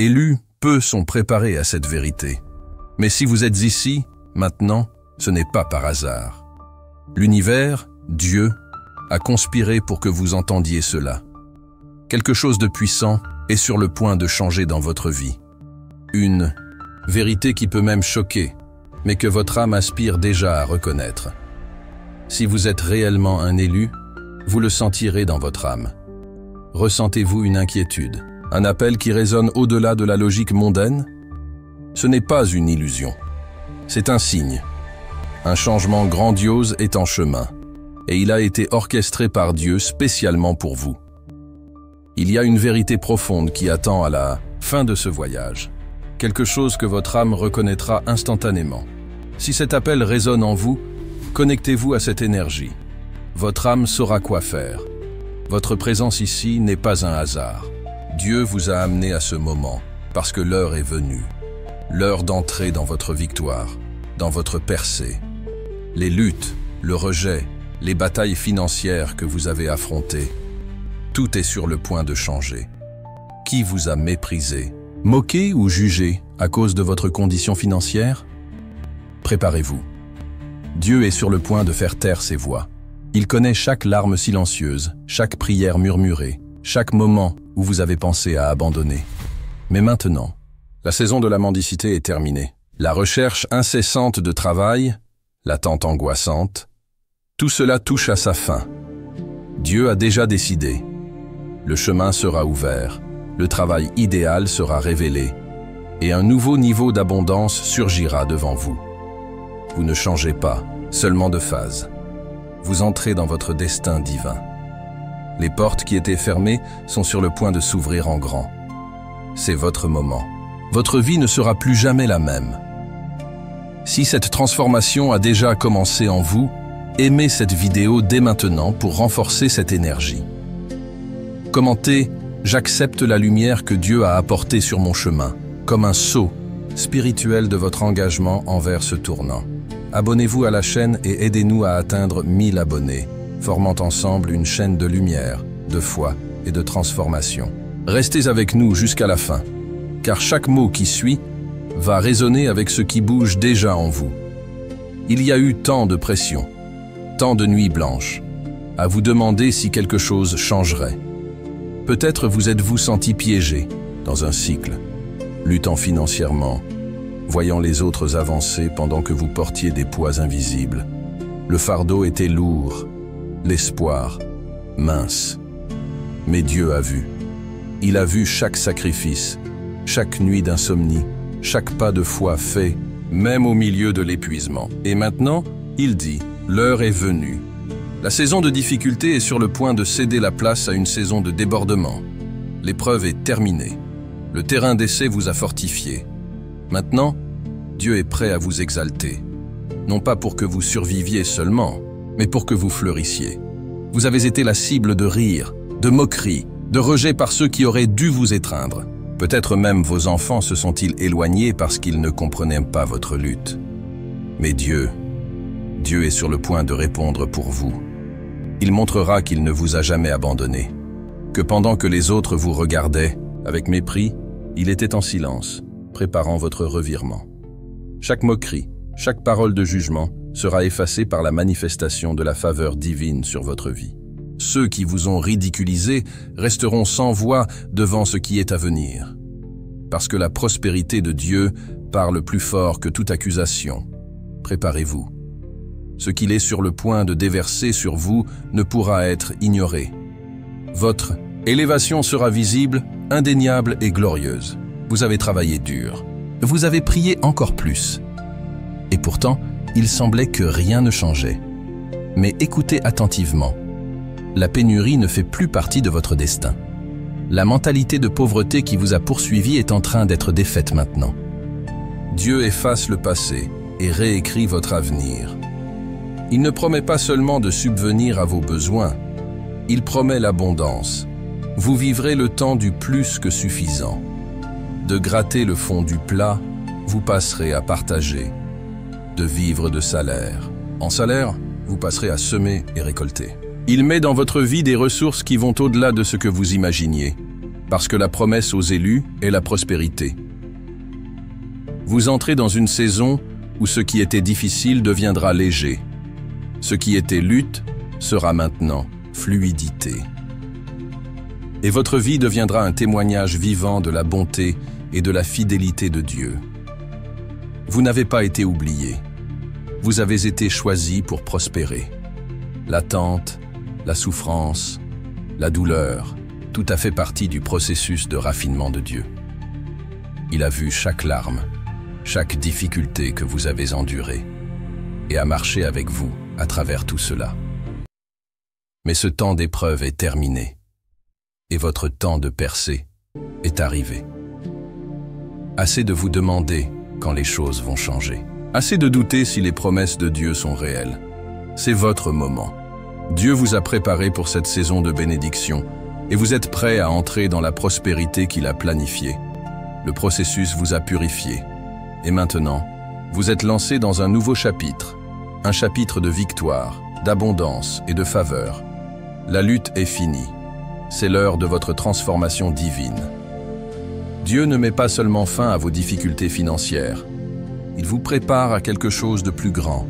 Élus, peu sont préparés à cette vérité. Mais si vous êtes ici, maintenant, ce n'est pas par hasard. L'univers, Dieu, a conspiré pour que vous entendiez cela. Quelque chose de puissant est sur le point de changer dans votre vie. Une vérité qui peut même choquer, mais que votre âme aspire déjà à reconnaître. Si vous êtes réellement un élu, vous le sentirez dans votre âme. Ressentez-vous une inquiétude, un appel qui résonne au-delà de la logique mondaine? Ce n'est pas une illusion. C'est un signe. Un changement grandiose est en chemin, et il a été orchestré par Dieu spécialement pour vous. Il y a une vérité profonde qui attend à la fin de ce voyage. Quelque chose que votre âme reconnaîtra instantanément. Si cet appel résonne en vous, connectez-vous à cette énergie. Votre âme saura quoi faire. Votre présence ici n'est pas un hasard. Dieu vous a amené à ce moment, parce que l'heure est venue. L'heure d'entrer dans votre victoire, dans votre percée. Les luttes, le rejet, les batailles financières que vous avez affrontées, tout est sur le point de changer. Qui vous a méprisé, moqué ou jugé à cause de votre condition financière? Préparez-vous. Dieu est sur le point de faire taire ses voix. Il connaît chaque larme silencieuse, chaque prière murmurée, chaque moment où vous avez pensé à abandonner. Mais maintenant, la saison de la mendicité est terminée. La recherche incessante de travail, l'attente angoissante, tout cela touche à sa fin. Dieu a déjà décidé. Le chemin sera ouvert, le travail idéal sera révélé, et un nouveau niveau d'abondance surgira devant vous. Vous ne changez pas, seulement de phase. Vous entrez dans votre destin divin. Les portes qui étaient fermées sont sur le point de s'ouvrir en grand. C'est votre moment. Votre vie ne sera plus jamais la même. Si cette transformation a déjà commencé en vous, aimez cette vidéo dès maintenant pour renforcer cette énergie. Commentez « J'accepte la lumière que Dieu a apportée sur mon chemin » comme un sceau spirituel de votre engagement envers ce tournant. Abonnez-vous à la chaîne et aidez-nous à atteindre 1000 abonnés, formant ensemble une chaîne de lumière, de foi et de transformation. Restez avec nous jusqu'à la fin, car chaque mot qui suit va résonner avec ce qui bouge déjà en vous. Il y a eu tant de pression, tant de nuits blanches, à vous demander si quelque chose changerait. Peut-être vous êtes-vous senti piégé dans un cycle, luttant financièrement, voyant les autres avancer pendant que vous portiez des poids invisibles. Le fardeau était lourd, l'espoir mince. Mais Dieu a vu. Il a vu chaque sacrifice, chaque nuit d'insomnie, chaque pas de foi fait, même au milieu de l'épuisement. Et maintenant, il dit, l'heure est venue. La saison de difficulté est sur le point de céder la place à une saison de débordement. L'épreuve est terminée. Le terrain d'essai vous a fortifié. Maintenant, Dieu est prêt à vous exalter. Non pas pour que vous surviviez seulement, mais pour que vous fleurissiez. Vous avez été la cible de rires, de moqueries, de rejet par ceux qui auraient dû vous étreindre. Peut-être même vos enfants se sont-ils éloignés parce qu'ils ne comprenaient pas votre lutte. Mais Dieu est sur le point de répondre pour vous. Il montrera qu'il ne vous a jamais abandonné. Que pendant que les autres vous regardaient, avec mépris, il était en silence, préparant votre revirement. Chaque moquerie, chaque parole de jugement sera effacée par la manifestation de la faveur divine sur votre vie. Ceux qui vous ont ridiculisé resteront sans voix devant ce qui est à venir. Parce que la prospérité de Dieu parle plus fort que toute accusation. Préparez-vous. Ce qu'il est sur le point de déverser sur vous ne pourra être ignoré. Votre élévation sera visible, indéniable et glorieuse. Vous avez travaillé dur. Vous avez prié encore plus. Et pourtant, il semblait que rien ne changeait. Mais écoutez attentivement. La pénurie ne fait plus partie de votre destin. La mentalité de pauvreté qui vous a poursuivi est en train d'être défaite maintenant. Dieu efface le passé et réécrit votre avenir. Il ne promet pas seulement de subvenir à vos besoins, il promet l'abondance. Vous vivrez le temps du plus que suffisant. De gratter le fond du plat, vous passerez à partager. De vivre de salaire. En salaire, vous passerez à semer et récolter. Il met dans votre vie des ressources qui vont au-delà de ce que vous imaginiez. parce que la promesse aux élus est la prospérité. Vous entrez dans une saison où ce qui était difficile deviendra léger. Ce qui était lutte sera maintenant fluidité. Et votre vie deviendra un témoignage vivant de la bonté et de la fidélité de Dieu. Vous n'avez pas été oublié. Vous avez été choisi pour prospérer. L'attente, la souffrance, la douleur, tout a fait partie du processus de raffinement de Dieu. Il a vu chaque larme, chaque difficulté que vous avez endurée, et a marché avec vous à travers tout cela. Mais ce temps d'épreuve est terminé, et votre temps de percée est arrivé. Assez de vous demander quand les choses vont changer. Assez de douter si les promesses de Dieu sont réelles. C'est votre moment. Dieu vous a préparé pour cette saison de bénédiction, et vous êtes prêt à entrer dans la prospérité qu'il a planifiée. Le processus vous a purifié. Et maintenant, vous êtes lancé dans un nouveau chapitre, un chapitre de victoire, d'abondance et de faveur. La lutte est finie. C'est l'heure de votre transformation divine. Dieu ne met pas seulement fin à vos difficultés financières. Il vous prépare à quelque chose de plus grand,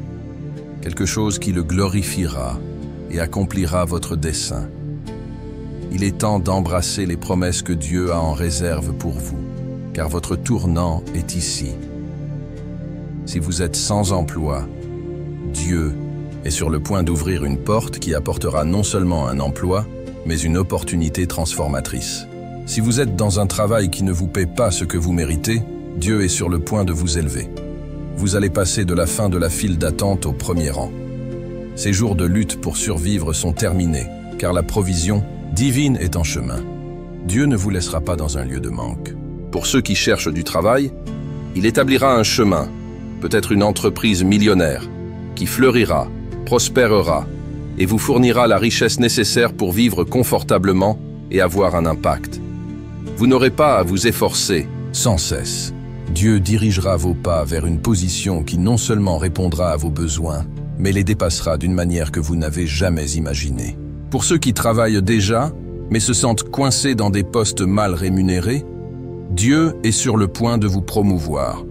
quelque chose qui le glorifiera et accomplira votre dessein. Il est temps d'embrasser les promesses que Dieu a en réserve pour vous, car votre tournant est ici. Si vous êtes sans emploi, Dieu est sur le point d'ouvrir une porte qui apportera non seulement un emploi, mais une opportunité transformatrice. Si vous êtes dans un travail qui ne vous paie pas ce que vous méritez, Dieu est sur le point de vous élever. Vous allez passer de la fin de la file d'attente au premier rang. Ces jours de lutte pour survivre sont terminés, car la provision divine est en chemin. Dieu ne vous laissera pas dans un lieu de manque. Pour ceux qui cherchent du travail, il établira un chemin, peut-être une entreprise millionnaire, qui fleurira, prospérera et vous fournira la richesse nécessaire pour vivre confortablement et avoir un impact. Vous n'aurez pas à vous efforcer sans cesse. Dieu dirigera vos pas vers une position qui non seulement répondra à vos besoins, mais les dépassera d'une manière que vous n'avez jamais imaginée. Pour ceux qui travaillent déjà, mais se sentent coincés dans des postes mal rémunérés, Dieu est sur le point de vous promouvoir.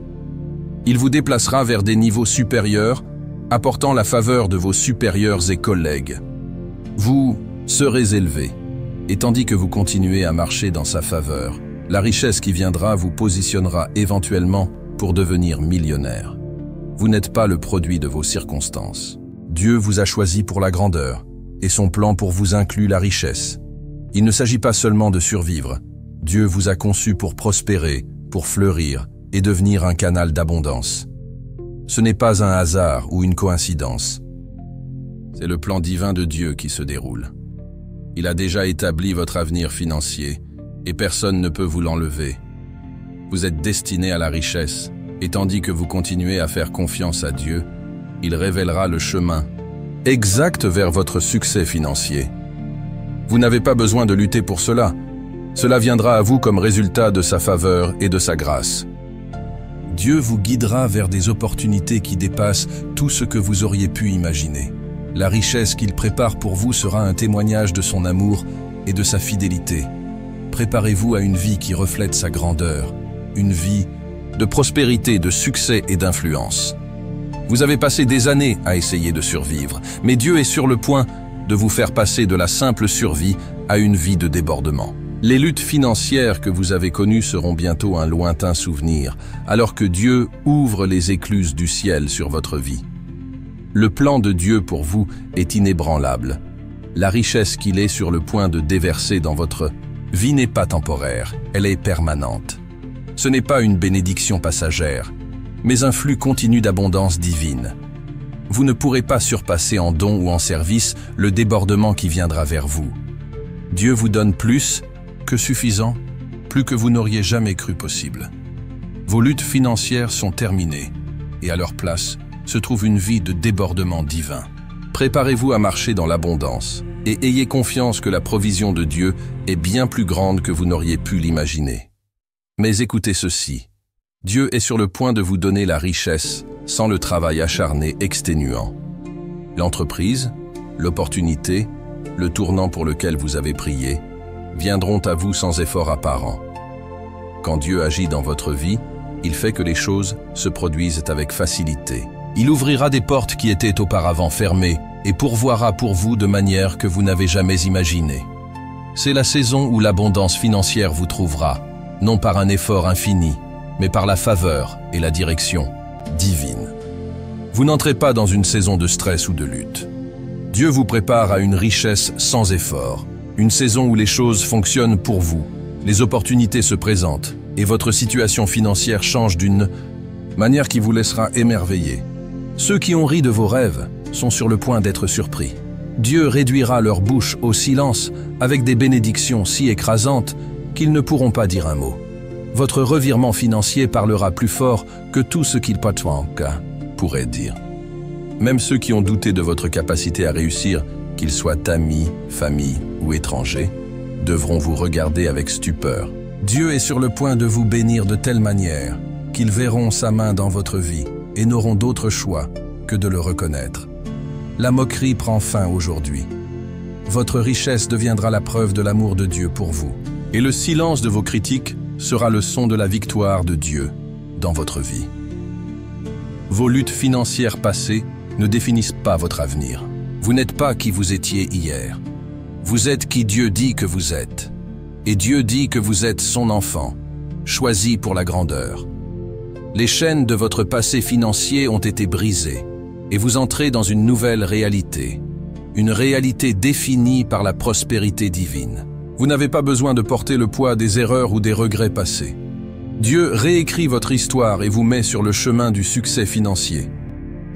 Il vous déplacera vers des niveaux supérieurs, apportant la faveur de vos supérieurs et collègues. Vous serez élevé, et tandis que vous continuez à marcher dans sa faveur, la richesse qui viendra vous positionnera éventuellement pour devenir millionnaire. Vous n'êtes pas le produit de vos circonstances. Dieu vous a choisi pour la grandeur, et son plan pour vous inclut la richesse. Il ne s'agit pas seulement de survivre. Dieu vous a conçu pour prospérer, pour fleurir et devenir un canal d'abondance. Ce n'est pas un hasard ou une coïncidence. C'est le plan divin de Dieu qui se déroule. Il a déjà établi votre avenir financier et personne ne peut vous l'enlever. Vous êtes destiné à la richesse et tandis que vous continuez à faire confiance à Dieu, il révélera le chemin exact vers votre succès financier. Vous n'avez pas besoin de lutter pour cela. Cela viendra à vous comme résultat de sa faveur et de sa grâce. Dieu vous guidera vers des opportunités qui dépassent tout ce que vous auriez pu imaginer. La richesse qu'il prépare pour vous sera un témoignage de son amour et de sa fidélité. Préparez-vous à une vie qui reflète sa grandeur, une vie de prospérité, de succès et d'influence. Vous avez passé des années à essayer de survivre, mais Dieu est sur le point de vous faire passer de la simple survie à une vie de débordement. Les luttes financières que vous avez connues seront bientôt un lointain souvenir, alors que Dieu ouvre les écluses du ciel sur votre vie. Le plan de Dieu pour vous est inébranlable. La richesse qu'il est sur le point de déverser dans votre vie n'est pas temporaire, elle est permanente. Ce n'est pas une bénédiction passagère, mais un flux continu d'abondance divine. Vous ne pourrez pas surpasser en dons ou en services le débordement qui viendra vers vous. Dieu vous donne plus que suffisant, plus que vous n'auriez jamais cru possible. Vos luttes financières sont terminées, et à leur place se trouve une vie de débordement divin. Préparez-vous à marcher dans l'abondance, et ayez confiance que la provision de Dieu est bien plus grande que vous n'auriez pu l'imaginer. Mais écoutez ceci, Dieu est sur le point de vous donner la richesse sans le travail acharné exténuant. L'entreprise, l'opportunité, le tournant pour lequel vous avez prié viendront à vous sans effort apparent. Quand Dieu agit dans votre vie, il fait que les choses se produisent avec facilité. Il ouvrira des portes qui étaient auparavant fermées et pourvoira pour vous de manière que vous n'avez jamais imaginée. C'est la saison où l'abondance financière vous trouvera, non par un effort infini, mais par la faveur et la direction divine. Vous n'entrez pas dans une saison de stress ou de lutte. Dieu vous prépare à une richesse sans effort, une saison où les choses fonctionnent pour vous, les opportunités se présentent et votre situation financière change d'une manière qui vous laissera émerveiller. Ceux qui ont ri de vos rêves sont sur le point d'être surpris. Dieu réduira leur bouche au silence avec des bénédictions si écrasantes qu'ils ne pourront pas dire un mot. Votre revirement financier parlera plus fort que tout ce qu'il pourrait dire. Même ceux qui ont douté de votre capacité à réussir, qu'ils soient amis, famille ou étrangers, devront vous regarder avec stupeur. Dieu est sur le point de vous bénir de telle manière qu'ils verront sa main dans votre vie et n'auront d'autre choix que de le reconnaître. La moquerie prend fin aujourd'hui. Votre richesse deviendra la preuve de l'amour de Dieu pour vous. Et le silence de vos critiques sera le son de la victoire de Dieu dans votre vie. Vos luttes financières passées ne définissent pas votre avenir. Vous n'êtes pas qui vous étiez hier. Vous êtes qui Dieu dit que vous êtes. Et Dieu dit que vous êtes son enfant, choisi pour la grandeur. Les chaînes de votre passé financier ont été brisées et vous entrez dans une nouvelle réalité, une réalité définie par la prospérité divine. Vous n'avez pas besoin de porter le poids des erreurs ou des regrets passés. Dieu réécrit votre histoire et vous met sur le chemin du succès financier.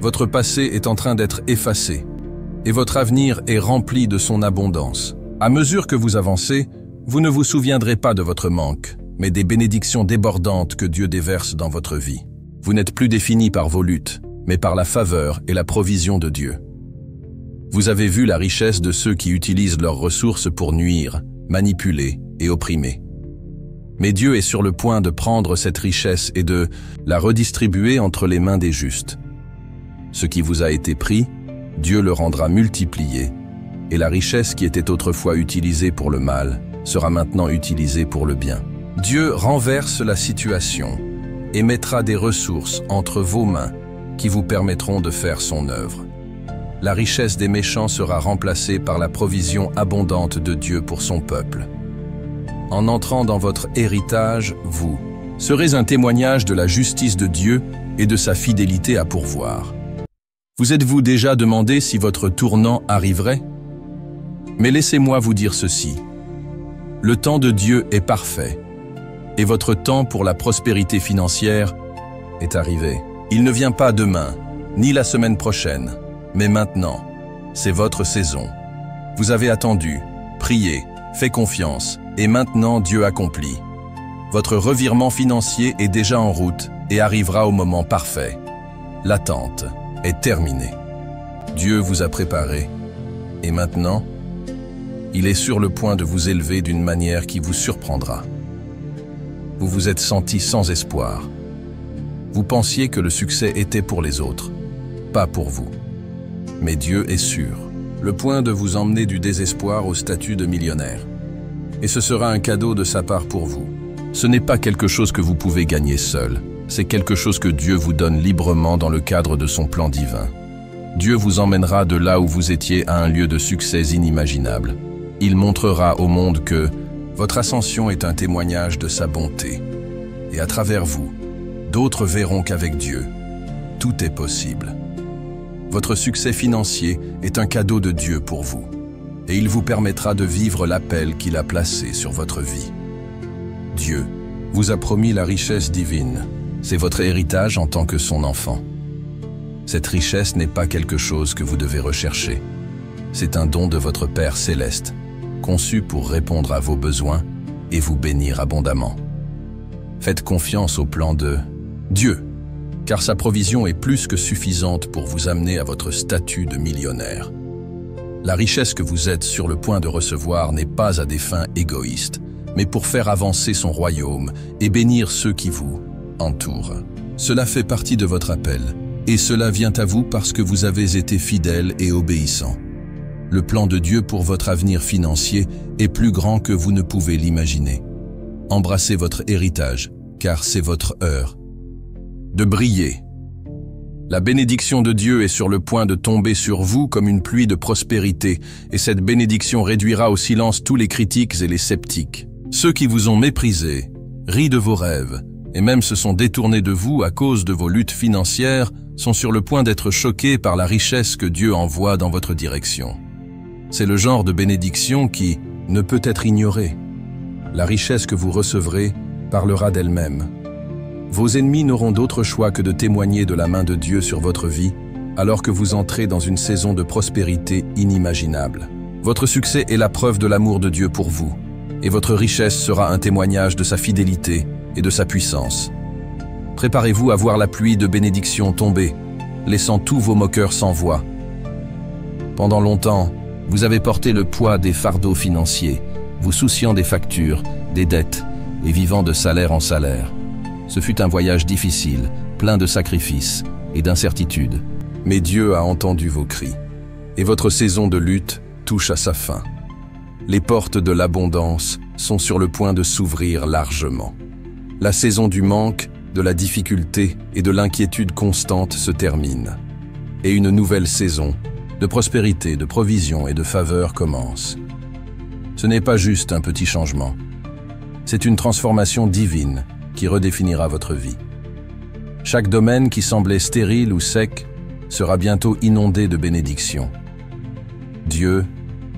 Votre passé est en train d'être effacé et votre avenir est rempli de son abondance. À mesure que vous avancez, vous ne vous souviendrez pas de votre manque, mais des bénédictions débordantes que Dieu déverse dans votre vie. Vous n'êtes plus défini par vos luttes, mais par la faveur et la provision de Dieu. Vous avez vu la richesse de ceux qui utilisent leurs ressources pour nuire, manipuler et opprimer. Mais Dieu est sur le point de prendre cette richesse et de la redistribuer entre les mains des justes. Ce qui vous a été pris, Dieu le rendra multiplié, et la richesse qui était autrefois utilisée pour le mal sera maintenant utilisée pour le bien. Dieu renverse la situation et mettra des ressources entre vos mains qui vous permettront de faire son œuvre. La richesse des méchants sera remplacée par la provision abondante de Dieu pour son peuple. En entrant dans votre héritage, vous serez un témoignage de la justice de Dieu et de sa fidélité à pourvoir. Vous êtes-vous déjà demandé si votre tournant arriverait? Mais laissez-moi vous dire ceci. Le temps de Dieu est parfait, et votre temps pour la prospérité financière est arrivé. Il ne vient pas demain, ni la semaine prochaine, mais maintenant. C'est votre saison. Vous avez attendu, prié, fait confiance, et maintenant Dieu accomplit. Votre revirement financier est déjà en route et arrivera au moment parfait. L'attente est terminée. Dieu vous a préparé, et maintenant, il est sur le point de vous élever d'une manière qui vous surprendra. Vous vous êtes senti sans espoir. Vous pensiez que le succès était pour les autres, pas pour vous. Mais Dieu est sur le point de vous emmener du désespoir au statut de millionnaire. Et ce sera un cadeau de sa part pour vous. Ce n'est pas quelque chose que vous pouvez gagner seul. C'est quelque chose que Dieu vous donne librement dans le cadre de son plan divin. Dieu vous emmènera de là où vous étiez à un lieu de succès inimaginable. Il montrera au monde que votre ascension est un témoignage de sa bonté. Et à travers vous, d'autres verront qu'avec Dieu, tout est possible. Votre succès financier est un cadeau de Dieu pour vous, et il vous permettra de vivre l'appel qu'il a placé sur votre vie. Dieu vous a promis la richesse divine. C'est votre héritage en tant que son enfant. Cette richesse n'est pas quelque chose que vous devez rechercher. C'est un don de votre Père céleste, conçu pour répondre à vos besoins et vous bénir abondamment. Faites confiance au plan de Dieu, car sa provision est plus que suffisante pour vous amener à votre statut de millionnaire. La richesse que vous êtes sur le point de recevoir n'est pas à des fins égoïstes, mais pour faire avancer son royaume et bénir ceux qui vous entourent. Cela fait partie de votre appel, et cela vient à vous parce que vous avez été fidèle et obéissant. Le plan de Dieu pour votre avenir financier est plus grand que vous ne pouvez l'imaginer. Embrassez votre héritage, car c'est votre heure de briller. La bénédiction de Dieu est sur le point de tomber sur vous comme une pluie de prospérité, et cette bénédiction réduira au silence tous les critiques et les sceptiques. Ceux qui vous ont méprisé, rient de vos rêves, et même se sont détournés de vous à cause de vos luttes financières, sont sur le point d'être choqués par la richesse que Dieu envoie dans votre direction. C'est le genre de bénédiction qui ne peut être ignorée. La richesse que vous recevrez parlera d'elle-même. Vos ennemis n'auront d'autre choix que de témoigner de la main de Dieu sur votre vie, alors que vous entrez dans une saison de prospérité inimaginable. Votre succès est la preuve de l'amour de Dieu pour vous, et votre richesse sera un témoignage de sa fidélité et de sa puissance. Préparez-vous à voir la pluie de bénédictions tomber, laissant tous vos moqueurs sans voix. Pendant longtemps, vous avez porté le poids des fardeaux financiers, vous souciant des factures, des dettes et vivant de salaire en salaire. Ce fut un voyage difficile, plein de sacrifices et d'incertitudes. Mais Dieu a entendu vos cris, et votre saison de lutte touche à sa fin. Les portes de l'abondance sont sur le point de s'ouvrir largement. La saison du manque, de la difficulté et de l'inquiétude constante se termine. Et une nouvelle saison de prospérité, de provision et de faveur commence. Ce n'est pas juste un petit changement. C'est une transformation divine qui redéfinira votre vie. Chaque domaine qui semblait stérile ou sec sera bientôt inondé de bénédictions. Dieu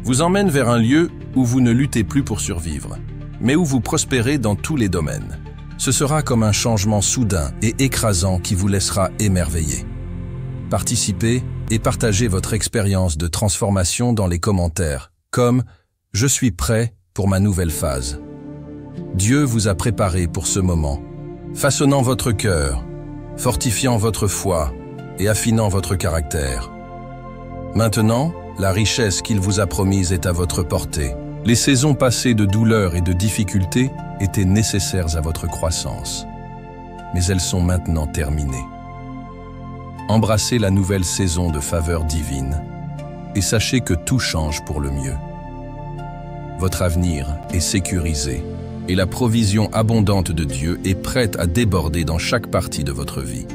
vous emmène vers un lieu où vous ne luttez plus pour survivre, mais où vous prospérez dans tous les domaines. Ce sera comme un changement soudain et écrasant qui vous laissera émerveiller. Participez et partagez votre expérience de transformation dans les commentaires, comme « Je suis prêt pour ma nouvelle phase ». Dieu vous a préparé pour ce moment, façonnant votre cœur, fortifiant votre foi et affinant votre caractère. Maintenant, la richesse qu'il vous a promise est à votre portée. Les saisons passées de douleur et de difficultés étaient nécessaires à votre croissance. Mais elles sont maintenant terminées. Embrassez la nouvelle saison de faveur divine et sachez que tout change pour le mieux. Votre avenir est sécurisé et la provision abondante de Dieu est prête à déborder dans chaque partie de votre vie.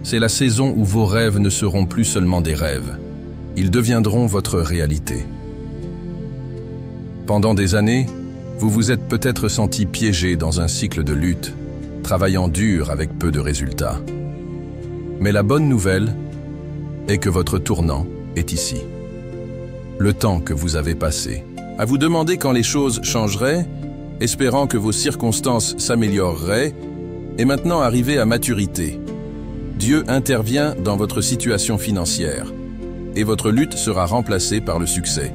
C'est la saison où vos rêves ne seront plus seulement des rêves, ils deviendront votre réalité. Pendant des années, vous vous êtes peut-être senti piégé dans un cycle de lutte, travaillant dur avec peu de résultats. Mais la bonne nouvelle est que votre tournant est ici. Le temps que vous avez passé à vous demander quand les choses changeraient, espérant que vos circonstances s'amélioreraient, est maintenant arrivé à maturité. Dieu intervient dans votre situation financière et votre lutte sera remplacée par le succès.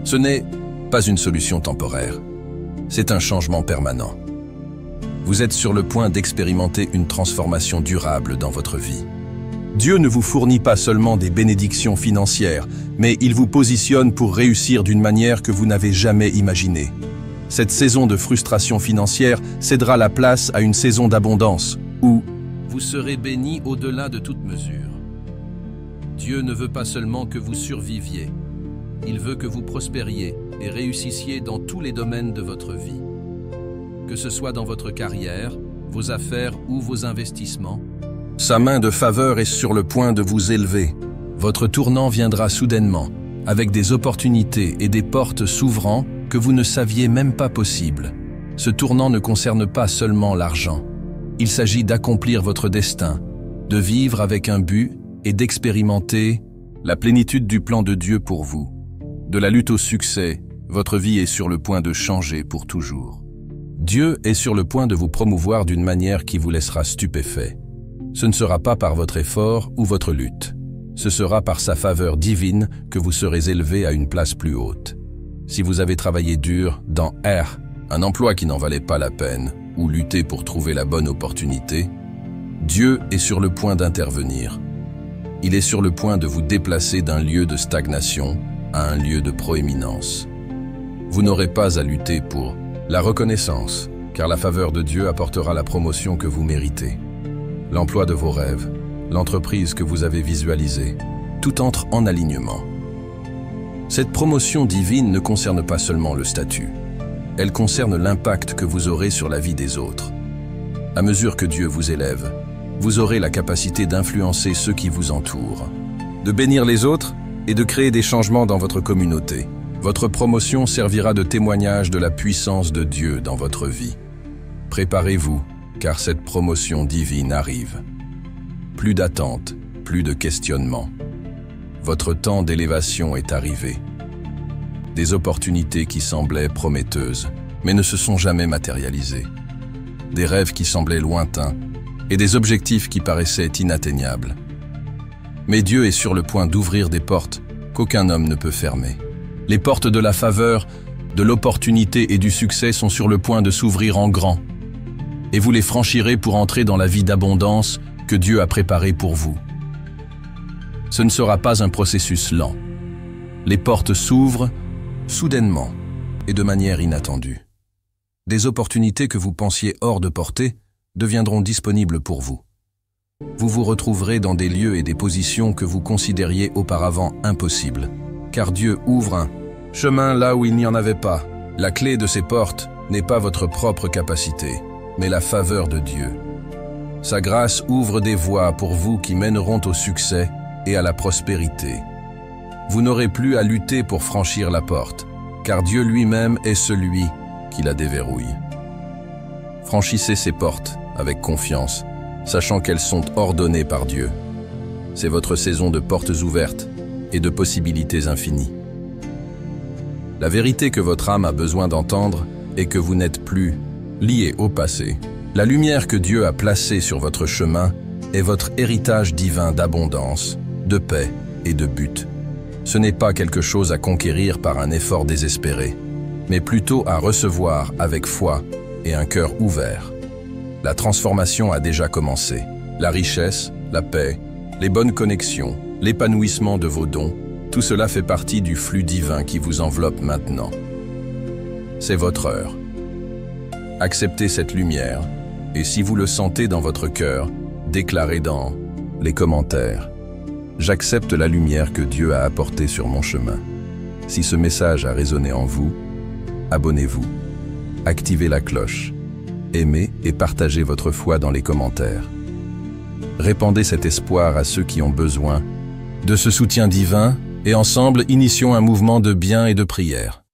Ce n'est pas une solution temporaire, c'est un changement permanent. Vous êtes sur le point d'expérimenter une transformation durable dans votre vie. Dieu ne vous fournit pas seulement des bénédictions financières, mais il vous positionne pour réussir d'une manière que vous n'avez jamais imaginée. Cette saison de frustration financière cédera la place à une saison d'abondance, où vous serez béni au-delà de toute mesure. Dieu ne veut pas seulement que vous surviviez, il veut que vous prospériez et réussissiez dans tous les domaines de votre vie. Que ce soit dans votre carrière, vos affaires ou vos investissements, sa main de faveur est sur le point de vous élever. Votre tournant viendra soudainement, avec des opportunités et des portes s'ouvrant que vous ne saviez même pas possibles. Ce tournant ne concerne pas seulement l'argent. Il s'agit d'accomplir votre destin, de vivre avec un but et d'expérimenter la plénitude du plan de Dieu pour vous. De la lutte au succès, votre vie est sur le point de changer pour toujours. Dieu est sur le point de vous promouvoir d'une manière qui vous laissera stupéfait. Ce ne sera pas par votre effort ou votre lutte. Ce sera par sa faveur divine que vous serez élevé à une place plus haute. Si vous avez travaillé dur dans un emploi qui n'en valait pas la peine, ou lutté pour trouver la bonne opportunité, Dieu est sur le point d'intervenir. Il est sur le point de vous déplacer d'un lieu de stagnation à un lieu de proéminence. Vous n'aurez pas à lutter pour la reconnaissance, car la faveur de Dieu apportera la promotion que vous méritez. L'emploi de vos rêves, l'entreprise que vous avez visualisée, tout entre en alignement. Cette promotion divine ne concerne pas seulement le statut. Elle concerne l'impact que vous aurez sur la vie des autres. À mesure que Dieu vous élève, vous aurez la capacité d'influencer ceux qui vous entourent, de bénir les autres et de créer des changements dans votre communauté. Votre promotion servira de témoignage de la puissance de Dieu dans votre vie. Préparez-vous, car cette promotion divine arrive. Plus d'attente, plus de questionnement. Votre temps d'élévation est arrivé. Des opportunités qui semblaient prometteuses, mais ne se sont jamais matérialisées. Des rêves qui semblaient lointains et des objectifs qui paraissaient inatteignables. Mais Dieu est sur le point d'ouvrir des portes qu'aucun homme ne peut fermer. Les portes de la faveur, de l'opportunité et du succès sont sur le point de s'ouvrir en grand. Et vous les franchirez pour entrer dans la vie d'abondance que Dieu a préparée pour vous. Ce ne sera pas un processus lent. Les portes s'ouvrent soudainement et de manière inattendue. Des opportunités que vous pensiez hors de portée deviendront disponibles pour vous. Vous vous retrouverez dans des lieux et des positions que vous considériez auparavant impossibles, car Dieu ouvre un chemin là où il n'y en avait pas. La clé de ces portes n'est pas votre propre capacité, mais la faveur de Dieu. Sa grâce ouvre des voies pour vous qui mèneront au succès et à la prospérité. Vous n'aurez plus à lutter pour franchir la porte, car Dieu lui-même est celui qui la déverrouille. Franchissez ces portes avec confiance, sachant qu'elles sont ordonnées par Dieu. C'est votre saison de portes ouvertes et de possibilités infinies. La vérité que votre âme a besoin d'entendre est que vous n'êtes plus lié au passé. La lumière que Dieu a placée sur votre chemin est votre héritage divin d'abondance, de paix et de but. Ce n'est pas quelque chose à conquérir par un effort désespéré, mais plutôt à recevoir avec foi et un cœur ouvert. La transformation a déjà commencé. La richesse, la paix, les bonnes connexions, l'épanouissement de vos dons, tout cela fait partie du flux divin qui vous enveloppe maintenant. C'est votre heure. Acceptez cette lumière, et si vous le sentez dans votre cœur, déclarez dans les commentaires « J'accepte la lumière que Dieu a apportée sur mon chemin ». Si ce message a résonné en vous, abonnez-vous, activez la cloche, aimez et partagez votre foi dans les commentaires. Répandez cet espoir à ceux qui ont besoin de ce soutien divin et ensemble initions un mouvement de bien et de prière.